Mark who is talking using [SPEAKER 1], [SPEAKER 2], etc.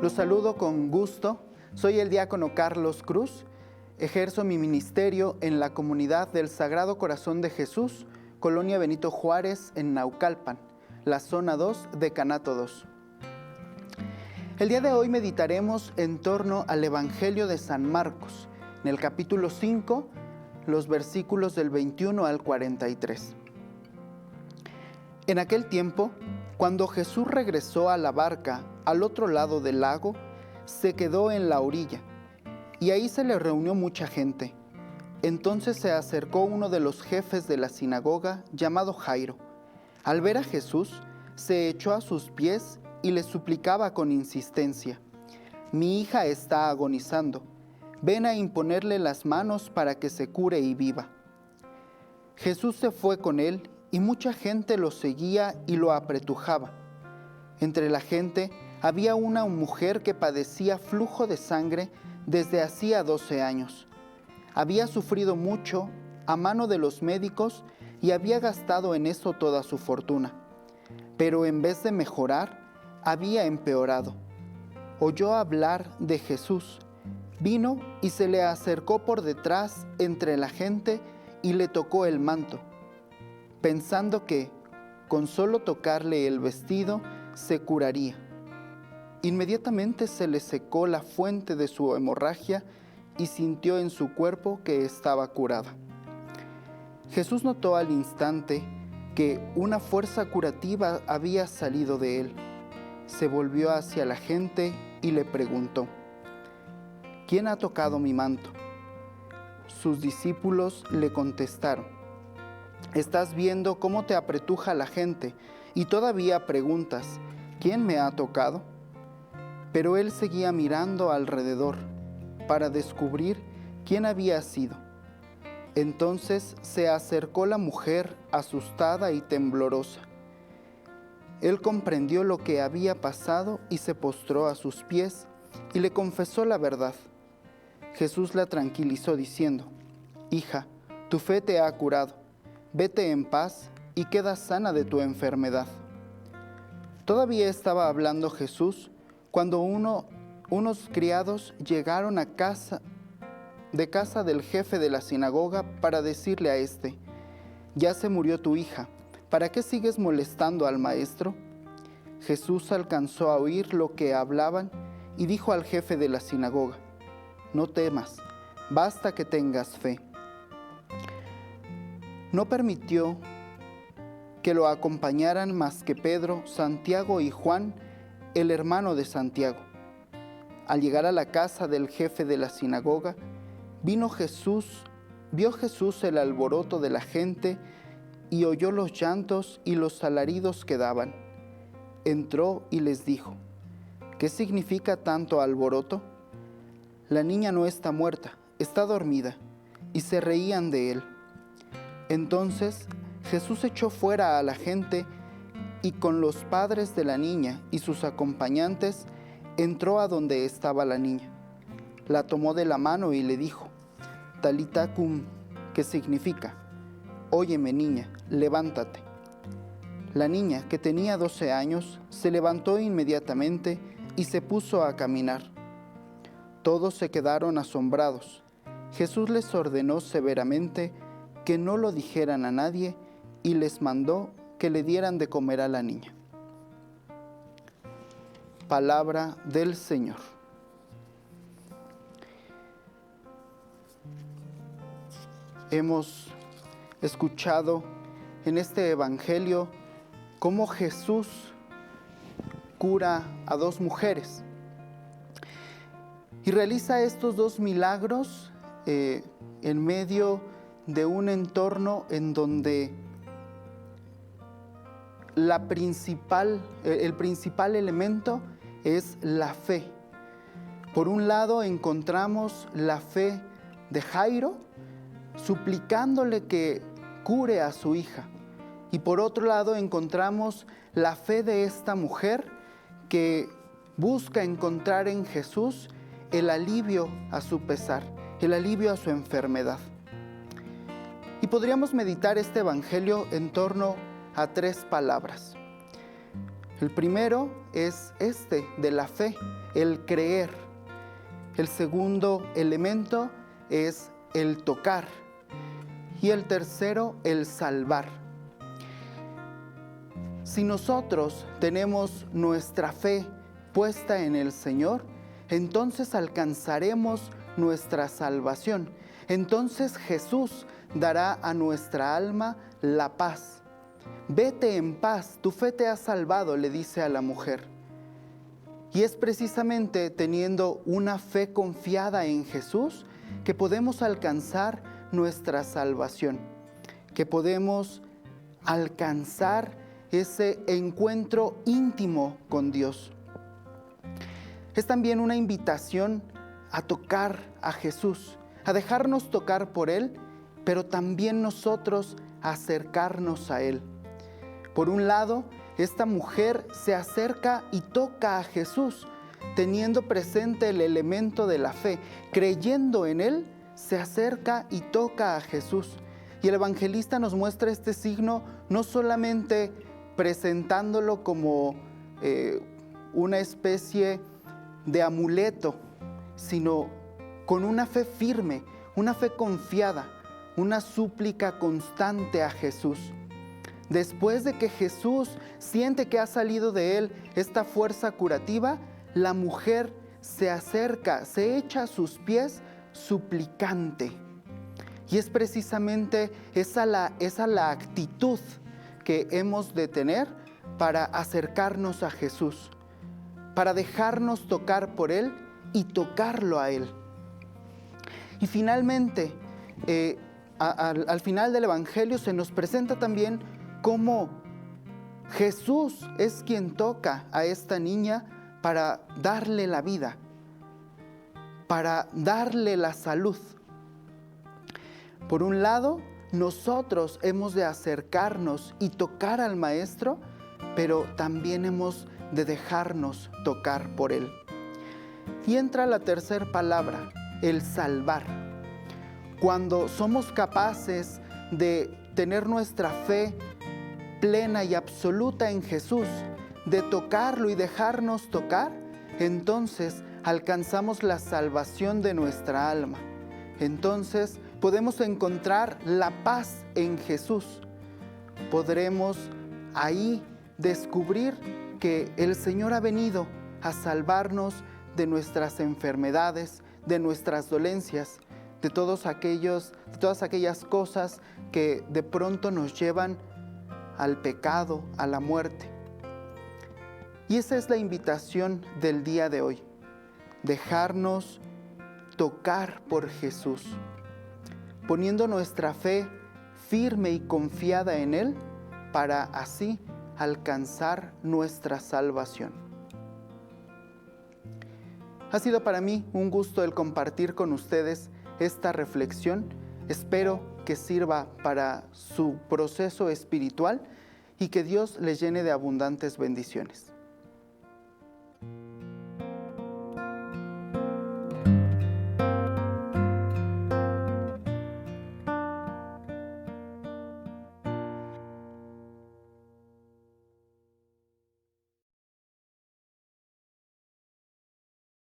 [SPEAKER 1] Los saludo con gusto. Soy el diácono Carlos Cruz. Ejerzo mi ministerio en la comunidad del Sagrado Corazón de Jesús, Colonia Benito Juárez, en Naucalpan, la zona 2, Decanato 2. El día de hoy meditaremos en torno al Evangelio de San Marcos, en el capítulo 5, los versículos del 21 al 43. En aquel tiempo, cuando Jesús regresó a la barca al otro lado del lago, se quedó en la orilla, y ahí se le reunió mucha gente. Entonces se acercó uno de los jefes de la sinagoga, llamado Jairo. Al ver a Jesús, se echó a sus pies y le suplicaba con insistencia: «Mi hija está agonizando. Ven a imponerle las manos para que se cure y viva». Jesús se fue con él y mucha gente lo seguía y lo apretujaba. Entre la gente había una mujer que padecía flujo de sangre desde hacía 12 años. Había sufrido mucho a mano de los médicos y había gastado en eso toda su fortuna. Pero en vez de mejorar, había empeorado. Oyó hablar de Jesús, vino y se le acercó por detrás entre la gente y le tocó el manto, pensando que, con solo tocarle el vestido, se curaría. Inmediatamente se le secó la fuente de su hemorragia y sintió en su cuerpo que estaba curada. Jesús notó al instante que una fuerza curativa había salido de él. Se volvió hacia la gente y le preguntó: «¿Quién ha tocado mi manto?». Sus discípulos le contestaron: «¿Estás viendo cómo te apretuja la gente y todavía preguntas: ¿quién me ha tocado?». Pero él seguía mirando alrededor para descubrir quién había sido. Entonces se acercó la mujer asustada y temblorosa. Él comprendió lo que había pasado y se postró a sus pies y le confesó la verdad. Jesús la tranquilizó diciendo: «Hija, tu fe te ha curado. Vete en paz y queda sana de tu enfermedad». Todavía estaba hablando Jesús cuando unos criados llegaron de casa del jefe de la sinagoga para decirle a éste: «Ya se murió tu hija, ¿para qué sigues molestando al maestro?». Jesús alcanzó a oír lo que hablaban y dijo al jefe de la sinagoga: «No temas, basta que tengas fe». No permitió que lo acompañaran más que Pedro, Santiago y Juan, el hermano de Santiago. Al llegar a la casa del jefe de la sinagoga, vio Jesús el alboroto de la gente y oyó los llantos y los alaridos que daban. Entró y les dijo: «¿Qué significa tanto alboroto? La niña no está muerta, está dormida». Y se reían de él. Entonces Jesús echó fuera a la gente y con los padres de la niña y sus acompañantes entró a donde estaba la niña. La tomó de la mano y le dijo: «Talita cum», que significa: «Óyeme, niña, levántate». La niña, que tenía 12 años, se levantó inmediatamente y se puso a caminar. Todos se quedaron asombrados. Jesús les ordenó severamente que no lo dijeran a nadie y les mandó que le dieran de comer a la niña. Palabra del Señor. Hemos escuchado en este Evangelio cómo Jesús cura a 2 mujeres y realiza estos 2 milagros en medio de un entorno en donde el principal elemento es la fe. Por un lado encontramos la fe de Jairo, suplicándole que cure a su hija. Y por otro lado encontramos la fe de esta mujer que busca encontrar en Jesús el alivio a su pesar, el alivio a su enfermedad. Y podríamos meditar este Evangelio en torno a 3 palabras. El primero es este, de la fe, el creer. El segundo elemento es el tocar. Y el tercero, el salvar. Si nosotros tenemos nuestra fe puesta en el Señor, entonces alcanzaremos nuestra salvación. Entonces Jesús dará a nuestra alma la paz. Vete en paz, tu fe te ha salvado, le dice a la mujer. Y es precisamente teniendo una fe confiada en Jesús que podemos alcanzar nuestra salvación, que podemos alcanzar ese encuentro íntimo con Dios. Es también una invitación a tocar a Jesús, a dejarnos tocar por Él, pero también nosotros acercarnos a Él. Por un lado, esta mujer se acerca y toca a Jesús, teniendo presente el elemento de la fe, creyendo en Él, se acerca y toca a Jesús. Y el evangelista nos muestra este signo no solamente presentándolo como una especie de amuleto, sino con una fe firme, una fe confiada, una súplica constante a Jesús. Después de que Jesús siente que ha salido de él esta fuerza curativa, la mujer se acerca, se echa a sus pies suplicante. Y es precisamente esa la actitud que hemos de tener para acercarnos a Jesús, para dejarnos tocar por Él y tocarlo a Él. Y finalmente, al final del Evangelio se nos presenta también cómo Jesús es quien toca a esta niña para darle la vida, para darle la salud. Por un lado, nosotros hemos de acercarnos y tocar al Maestro, pero también hemos de dejarnos tocar por Él. Y entra la tercera palabra, el salvar. Cuando somos capaces de tener nuestra fe plena y absoluta en Jesús, de tocarlo y dejarnos tocar, entonces alcanzamos la salvación de nuestra alma. Entonces podemos encontrar la paz en Jesús. Podremos ahí descubrir que el Señor ha venido a salvarnos de nuestras enfermedades, de nuestras dolencias, de todas aquellas cosas que de pronto nos llevan al pecado, a la muerte. Y esa es la invitación del día de hoy, dejarnos tocar por Jesús, poniendo nuestra fe firme y confiada en Él para así alcanzar nuestra salvación. Ha sido para mí un gusto el compartir con ustedes esta reflexión. Espero que sirva para su proceso espiritual y que Dios les llene de abundantes bendiciones.